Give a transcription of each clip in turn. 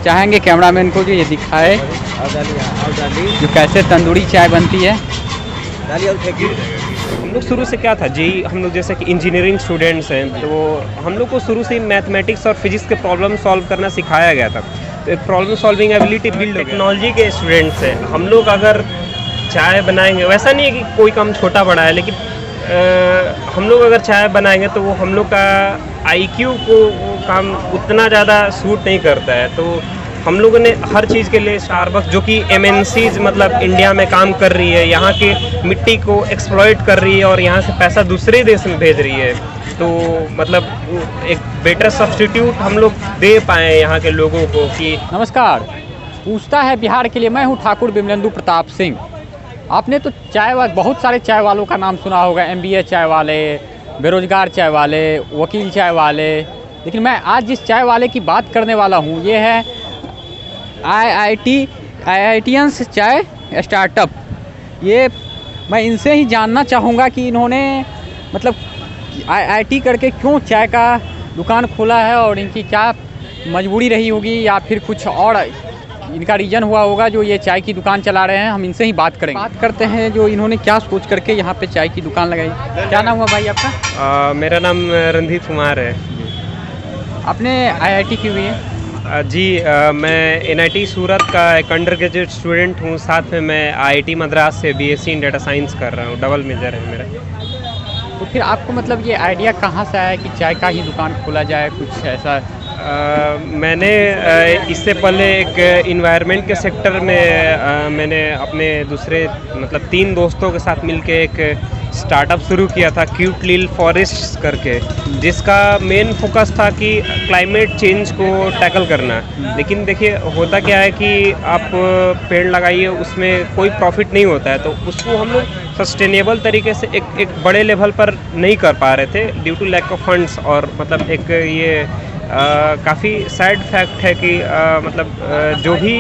चाहेंगे कैमरामैन को जो ये दिखाए जो कैसे तंदूरी चाय बनती है। हम लोग शुरू से क्या था हम लोग जैसे कि इंजीनियरिंग स्टूडेंट्स हैं, तो हम लोग को शुरू से मैथमेटिक्स और फिजिक्स के प्रॉब्लम सॉल्व करना सिखाया गया था। तो एक problem solving ability build, technology के स्टूडेंट्स हैं हम लोग। अगर चाय बनाएंगे, वैसा नहीं है कि कोई काम छोटा बड़ा है, लेकिन हम लोग अगर चाय बनाएंगे तो वो हम लोग का आईक्यू को वो काम उतना ज़्यादा सूट नहीं करता है। तो हम लोगों ने हर चीज़ के लिए स्टारबक्स, जो कि एमएनसीज मतलब इंडिया में काम कर रही है, यहाँ के मिट्टी को एक्सप्लॉइट कर रही है और यहाँ से पैसा दूसरे देश में भेज रही है, तो मतलब एक बेटर सब्स्टिट्यूट हम लोग दे पाएँ यहाँ के लोगों को। कि नमस्कार, पूछता है बिहार के लिए, मैं हूँ ठाकुर विमलेंदु प्रताप सिंह। आपने तो बहुत सारे चाय वालों का नाम सुना होगा, MBA चाय वाले, बेरोजगार चाय वाले, वकील चाय वाले, लेकिन मैं आज जिस चाय वाले की बात करने वाला हूँ ये है IITians चाय स्टार्टअप। ये मैं इनसे ही जानना चाहूँगा कि इन्होंने मतलब IIT करके क्यों चाय का दुकान खोला है और इनकी क्या मजबूरी रही होगी या फिर कुछ और इनका रीज़न हुआ होगा जो ये चाय की दुकान चला रहे हैं। हम इनसे ही बात करेंगे, बात करते हैं जो इन्होंने क्या सोच करके यहाँ पे चाय की दुकान लगाई। क्या नाम हुआ भाई आपका? मेरा नाम रणदीप कुमार है। आपने IIT की हुई है? जी, मैं NIT सूरत का एक अंडर ग्रेजुएट स्टूडेंट हूँ। साथ में मैं IIT मद्रास से BSc इन डेटा साइंस कर रहा हूँ, डबल मेजर है मेरा। तो फिर आपको मतलब ये आइडिया कहाँ से आया कि चाय का ही दुकान खोला जाए, कुछ ऐसा? मैंने इससे पहले एक इन्वायरमेंट के सेक्टर में मैंने अपने दूसरे मतलब 3 दोस्तों के साथ मिलके एक स्टार्टअप शुरू किया था, क्यूट लिल फॉरेस्ट्स करके, जिसका मेन फोकस था कि क्लाइमेट चेंज को टैकल करना। लेकिन देखिए होता क्या है कि आप पेड़ लगाइए, उसमें कोई प्रॉफिट नहीं होता है, तो उसको हम लोग सस्टेनेबल तरीके से एक बड़े लेवल पर नहीं कर पा रहे थे due to lack of funds. और मतलब एक ये काफ़ी सैड फैक्ट है कि जो भी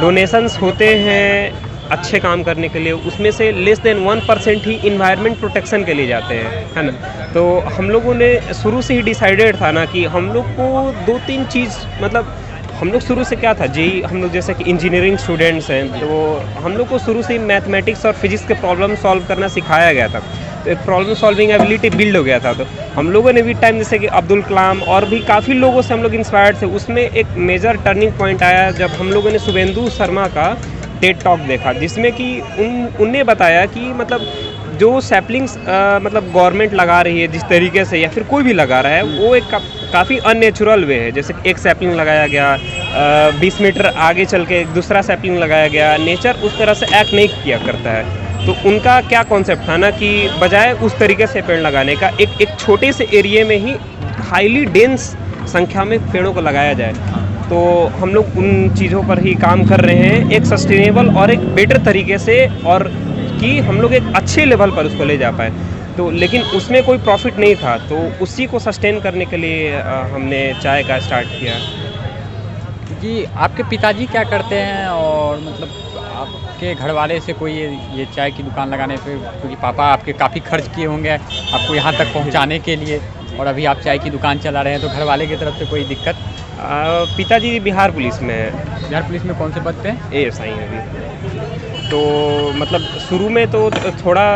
डोनेशंस होते हैं अच्छे काम करने के लिए, उसमें से लेस देन 1% ही इन्वायरमेंट प्रोटेक्शन के लिए जाते हैं, है ना। तो हम लोगों ने शुरू से ही डिसाइडेड था ना कि हम लोग को 2-3 चीज़ मतलब हम लोग शुरू से क्या था हम लोग जैसे कि इंजीनियरिंग स्टूडेंट्स हैं, तो हम लोग को शुरू से ही मैथमेटिक्स और फिजिक्स के प्रॉब्लम सॉल्व करना सिखाया गया था। तो एक प्रॉब्लम सॉल्विंग एबिलिटी बिल्ड हो गया था। तो हम लोगों ने भी टाइम जैसे कि अब्दुल कलाम और भी काफ़ी लोगों से हम लोग इंस्पायर्ड थे। उसमें एक मेजर टर्निंग पॉइंट आया जब हम लोगों ने शुभेंदु शर्मा का टेड टॉक देखा, जिसमें कि उनने बताया कि मतलब जो सैपलिंग्स मतलब गवर्नमेंट लगा रही है जिस तरीके से, या फिर कोई भी लगा रहा है, वो एक काफ़ी अननेचुरल वे है। जैसे एक सैपलिंग लगाया गया, 20 मीटर आगे चल के एक दूसरा सैपलिंग लगाया गया, नेचर उस तरह से एक्ट नहीं किया करता है। तो उनका क्या कॉन्सेप्ट था ना कि बजाय उस तरीके से पेड़ लगाने का, एक छोटे से एरिया में ही हाईली डेंस संख्या में पेड़ों को लगाया जाए। तो हम लोग उन चीज़ों पर ही काम कर रहे हैं, एक सस्टेनेबल और एक बेटर तरीके से, और कि हम लोग एक अच्छे लेवल पर उसको ले जा पाए। तो लेकिन उसमें कोई प्रॉफिट नहीं था, तो उसी को सस्टेन करने के लिए हमने चाय का स्टार्ट किया। जी, आपके पिताजी क्या करते हैं और मतलब आपके घर वाले से कोई ये चाय की दुकान लगाने पे, क्योंकि पापा आपके काफ़ी खर्च किए होंगे आपको यहाँ तक पहुँचाने के लिए, और अभी आप चाय की दुकान चला रहे हैं, तो घर वाले की तरफ से कोई दिक्कत? पिताजी बिहार पुलिस में है। बिहार पुलिस में कौन से पद पे हैं? ASI है अभी। तो मतलब शुरू में तो थोड़ा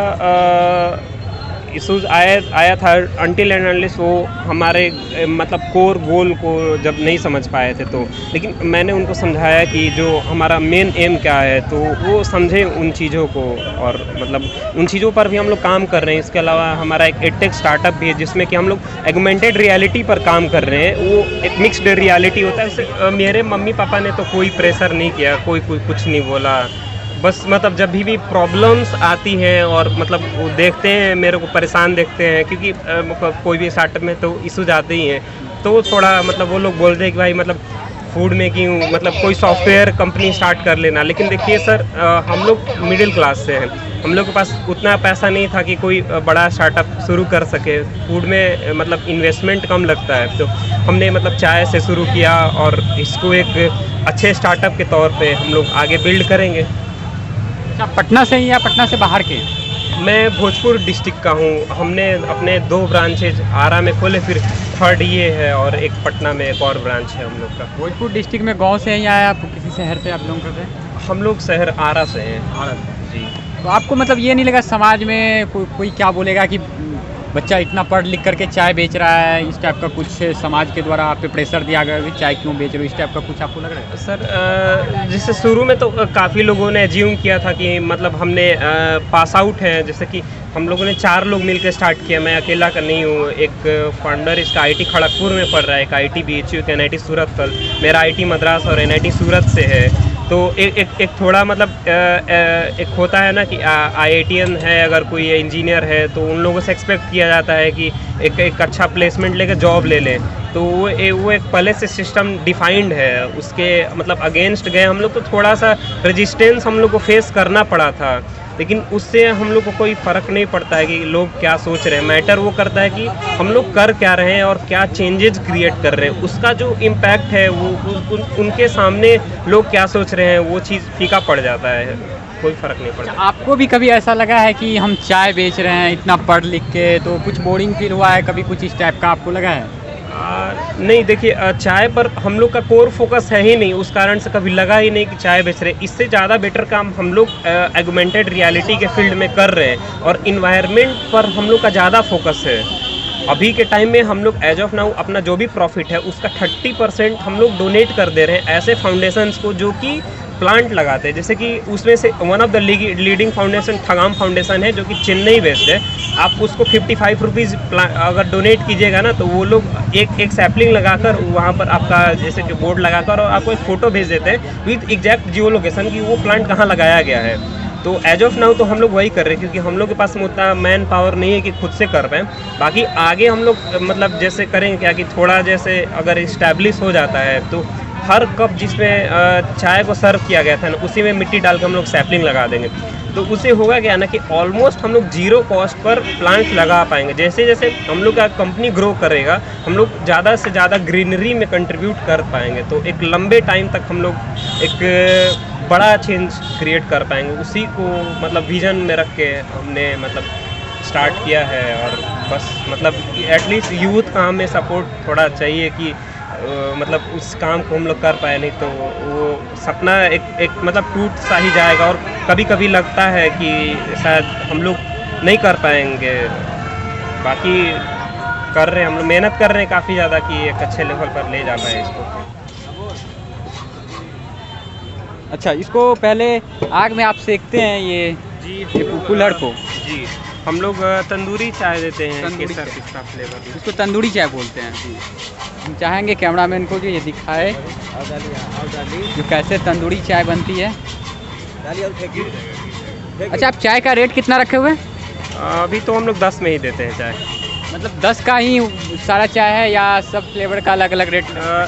इशूज़ आया था अनटिल एंड अनलेस वो हमारे मतलब कोर गोल को जब नहीं समझ पाए थे। तो लेकिन मैंने उनको समझाया कि जो हमारा मेन एम क्या है, तो वो समझे उन चीज़ों को, और मतलब उन चीज़ों पर भी हम लोग काम कर रहे हैं। इसके अलावा हमारा एक एडटेक स्टार्टअप भी है जिसमें कि हम लोग एगमेंटेड रियलिटी पर काम कर रहे हैं। वो एक मिक्स्ड रियलिटी होता है। उससे मेरे मम्मी पापा ने तो कोई प्रेशर नहीं किया, कोई कुछ नहीं बोला। बस मतलब जब भी प्रॉब्लम्स आती हैं और मतलब वो देखते हैं, मेरे को परेशान देखते हैं, क्योंकि कोई भी स्टार्टअप में तो इशूज आते ही हैं, तो थोड़ा मतलब वो लोग बोलते हैं कि भाई मतलब फूड मेकिंग मतलब कोई सॉफ्टवेयर कंपनी स्टार्ट कर लेना। लेकिन देखिए सर, हम लोग मिडिल क्लास से हैं, हम लोग के पास उतना पैसा नहीं था कि कोई बड़ा स्टार्टअप शुरू कर सके। फूड में मतलब इन्वेस्टमेंट कम लगता है, तो हमने मतलब चाय से शुरू किया और इसको एक अच्छे स्टार्टअप के तौर पे हम लोग आगे बिल्ड करेंगे। अच्छा, पटना से ही या पटना से बाहर के? मैं भोजपुर डिस्ट्रिक्ट का हूँ। हमने अपने 2 ब्रांचेज आरा में खोले, फिर थर्ड ये है और एक पटना में एक और ब्रांच है हम लोग का। भोजपुर डिस्ट्रिक्ट में गांव से ही आए आप, किसी शहर से आप बिलोंग करते हैं? हम लोग शहर आरा से हैं। आरा। जी। तो आपको मतलब ये नहीं लगा समाज में कोई क्या बोलेगा कि बच्चा इतना पढ़ लिख करके चाय बेच रहा है, इस टाइप का कुछ समाज के द्वारा आप पे प्रेशर दिया गया कि चाय क्यों बेच रहे हो, इस टाइप का कुछ आपको लग रहा है? सर जैसे शुरू में तो काफ़ी लोगों ने एज्यूम किया था कि मतलब हमने पास आउट हैं, जैसे कि हम लोगों ने 4 लोग मिलकर स्टार्ट किया, मैं अकेला का नहीं हूँ। एक फाउंडर इसका आईटी खड़गपुर में पढ़ रहा है, एक आईटी बीएचयू, एक एनआईटी सूरत, मेरा आईटी मद्रास और एनआईटी सूरत से है। तो एक थोड़ा मतलब एक होता है ना कि आईआईटीएन है, अगर कोई इंजीनियर है तो उन लोगों से एक्सपेक्ट किया जाता है कि एक अच्छा प्लेसमेंट लेकर जॉब ले लें। तो वो एक पहले से सिस्टम डिफाइंड है, उसके मतलब अगेंस्ट गए हम लोग, तो थोड़ा सा रेजिस्टेंस हम लोग को फेस करना पड़ा था। लेकिन उससे हम लोग को कोई फ़र्क नहीं पड़ता है कि लोग क्या सोच रहे हैं। मैटर वो करता है कि हम लोग कर क्या रहे हैं और क्या चेंजेस क्रिएट कर रहे हैं। उसका जो इम्पैक्ट है वो उनके सामने लोग क्या सोच रहे हैं वो चीज़ फीका पड़ जाता है, कोई फ़र्क नहीं पड़ता। आपको भी कभी ऐसा लगा है कि हम चाय बेच रहे हैं इतना पढ़ लिख के, तो कुछ बोरिंग फील हुआ है कभी, कुछ इस टाइप का आपको लगा है? नहीं, देखिए चाय पर हम लोग का कोर फोकस है ही नहीं, उस कारण से कभी लगा ही नहीं कि चाय बेच रहे। इससे ज़्यादा बेटर काम हम लोग एगमेंटेड रियलिटी के फील्ड में कर रहे हैं और इन्वायरमेंट पर हम लोग का ज़्यादा फोकस है। अभी के टाइम में हम लोग एज ऑफ नाउ अपना जो भी प्रॉफिट है उसका 30% हम लोग डोनेट कर दे रहे हैं ऐसे फाउंडेशंस को जो कि प्लांट लगाते हैं। जैसे कि उसमें से one of the leading foundation थगाम फाउंडेशन है, जो कि चेन्नई बेस्ड है। आप उसको 55 रुपीज़ अगर डोनेट कीजिएगा ना, तो वो लोग एक सैपलिंग लगाकर वहाँ पर आपका जैसे कि बोर्ड लगाकर और आपको एक फ़ोटो भेज देते हैं विद एग्जैक्ट जियो लोकेशन कि वो प्लांट कहाँ लगाया गया है। तो एज ऑफ नाउ तो हम लोग वही कर रहे हैं, क्योंकि हम लोग के पास में उतना मैन पावर नहीं है कि खुद से कर पाएँ। बाकी आगे हम लोग मतलब जैसे करेंगे क्या कि थोड़ा जैसे अगर इस्टेब्लिश हो जाता है तो हर कप जिसमें चाय को सर्व किया गया था ना, उसी में मिट्टी डाल के हम लोग सैपलिंग लगा देंगे। तो उससे होगा क्या ना कि ऑलमोस्ट हम लोग 0 कॉस्ट पर प्लांट लगा पाएंगे। जैसे जैसे हम लोग का कंपनी ग्रो करेगा, हम लोग ज़्यादा से ज़्यादा ग्रीनरी में कंट्रीब्यूट कर पाएंगे। तो एक लंबे टाइम तक हम लोग एक बड़ा चेंज क्रिएट कर पाएंगे। उसी को मतलब विजन में रख के हमने मतलब स्टार्ट किया है। और बस मतलब एटलीस्ट यूथ का हमें सपोर्ट थोड़ा चाहिए कि मतलब उस काम को हम लोग कर पाए, नहीं तो वो सपना एक मतलब टूट सा ही जाएगा। और कभी कभी लगता है कि शायद हम लोग नहीं कर पाएंगे। बाकी कर रहे हैं, हम लोग मेहनत कर रहे हैं काफ़ी ज़्यादा कि एक अच्छे लेवल पर ले जा पाए इसको। अच्छा, इसको पहले आग में आप सेकते हैं ये कुल्हड़ को? जी, हम लोग तंदूरी चाय देते हैं, तंदूरी केसर चाय। पिस्ता फ्लेवर। इसको तंदूरी चाय बोलते हैं जी। हम चाहेंगे कैमरामैन को जो ये दिखाए जो कैसे तंदूरी चाय बनती है। अच्छा, आप चाय का रेट कितना रखे हुए हैं? अभी तो हम लोग 10 में ही देते हैं चाय। मतलब 10 का ही सारा चाय है या सब फ्लेवर का अलग अलग रेट?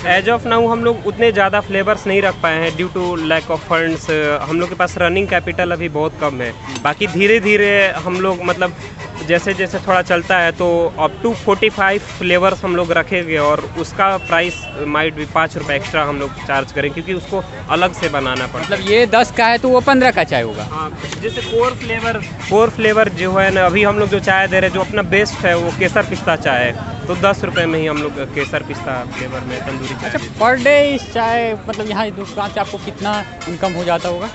एज ऑफ नाउ हम लोग उतने ज़्यादा फ्लेवर्स नहीं रख पाए हैं due to lack of funds. हम लोग के पास रनिंग कैपिटल अभी बहुत कम है। बाकी धीरे धीरे हम लोग मतलब जैसे जैसे थोड़ा चलता है तो अप टू 45 फ्लेवर्स हम लोग रखेंगे और उसका प्राइस माइट भी 5 रुपये एक्स्ट्रा हम लोग चार्ज करें, क्योंकि उसको अलग से बनाना पड़ता है। मतलब ये 10 का है तो वो 15 का चाय होगा? हाँ, जैसे कोर फ्लेवर जो है ना, अभी हम लोग जो चाय दे रहे हैं जो अपना बेस्ट है वो केसर पिस्ता चाय है। तो 10 रुपये में ही हम लोग केसर पिस्ता फ्लेवर में तंदूरी चाय। अच्छा, पर डे इस चाय मतलब यहाँ दुकान से आपको कितना इनकम हो जाता होगा?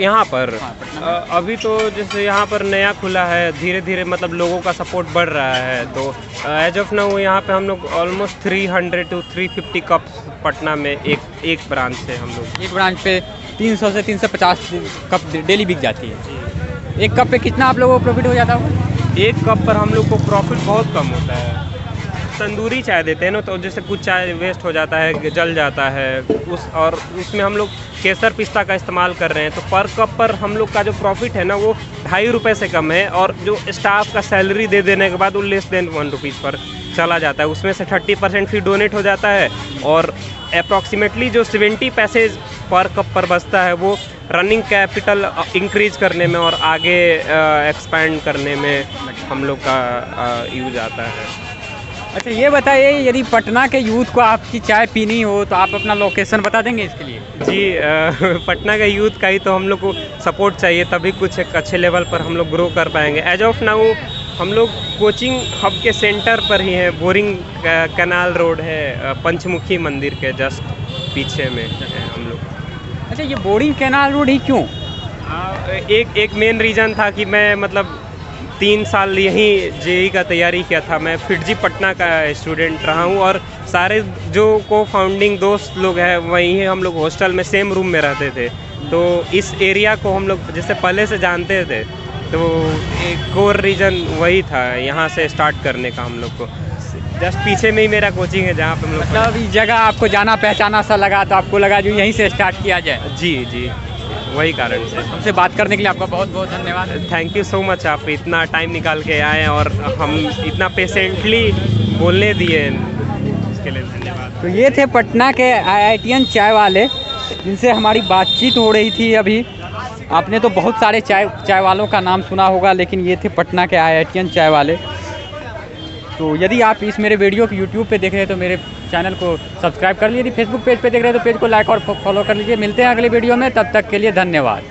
यहाँ पर हाँ, अभी तो जैसे यहाँ पर नया खुला है, धीरे धीरे मतलब लोगों का सपोर्ट बढ़ रहा है। तो एज ऑफ नाउ यहाँ पे हम लोग ऑलमोस्ट 300 to 350 कप्स पटना में एक ब्रांच से हम लोग। एक ब्रांच पे 300 से 350 कप डेली बिक जाती है। एक कप पे कितना आप लोगों को प्रॉफिट हो जाता होगा? एक कप पर हम लोग को प्रॉफिट बहुत कम होता है। तंदूरी चाय देते हैं ना, तो जैसे कुछ चाय वेस्ट हो जाता है, जल जाता है और उसमें हम लोग केसर पिस्ता का इस्तेमाल कर रहे हैं। तो पर कप पर हम लोग का जो प्रॉफिट है ना वो 2.5 रुपये से कम है। और जो स्टाफ का सैलरी दे देने के बाद वो लेस देन 1 रुपीज़ पर चला जाता है। उसमें से 30% फी डोनेट हो जाता है और अप्रॉक्सीमेटली जो 70 पैसे पर कप पर बचता है वो रनिंग कैपिटल इंक्रीज करने में और आगे एक्सपैंड करने में हम लोग का यूज आता है। अच्छा ये बताइए, यदि पटना के यूथ को आपकी चाय पीनी हो तो आप अपना लोकेशन बता देंगे इसके लिए? जी पटना के यूथ का ही तो हम लोग को सपोर्ट चाहिए, तभी कुछ एक अच्छे लेवल पर हम लोग ग्रो कर पाएंगे। एज ऑफ नाउ हम लोग कोचिंग हब के सेंटर पर ही हैं। बोरिंग कैनाल रोड है, पंचमुखी मंदिर के जस्ट पीछे में है हम लोग। अच्छा ये बोरिंग कैनाल रोड ही क्यों? एक मेन रीज़न था कि मैं मतलब 3 साल यहीं जेई का तैयारी किया था। मैं फिटजी पटना का स्टूडेंट रहा हूँ और सारे जो को फाउंडिंग दोस्त लोग हैं वहीं हम लोग हॉस्टल में सेम रूम में रहते थे। तो इस एरिया को हम लोग जैसे पहले से जानते थे, तो एक कोर रीज़न वही था यहाँ से स्टार्ट करने का हम लोग को। जस्ट पीछे में ही मेरा कोचिंग है जहाँ पे हम लोग मतलब इस जगह आपको जाना पहचाना सा लगा तो आपको लगा जो यहीं से स्टार्ट किया जाए। जी जी, वही कारण से। हमसे बात करने के लिए आपका बहुत बहुत धन्यवाद। थैंक यू सो मच, आप इतना टाइम निकाल के आए और हम इतना पेशेंटली बोलने दिए, इसके लिए धन्यवाद। तो ये थे पटना के IITian चाय वाले, जिनसे हमारी बातचीत हो रही थी अभी। आपने तो बहुत सारे चाय वालों का नाम सुना होगा, लेकिन ये थे पटना के IITian चाय वाले। तो यदि आप इस मेरे वीडियो को यूट्यूब पे देख रहे हैं तो मेरे चैनल को सब्सक्राइब कर लीजिए। यदि फेसबुक पेज पे देख रहे हैं तो पेज को लाइक और फॉलो कर लीजिए। मिलते हैं अगले वीडियो में, तब तक के लिए धन्यवाद।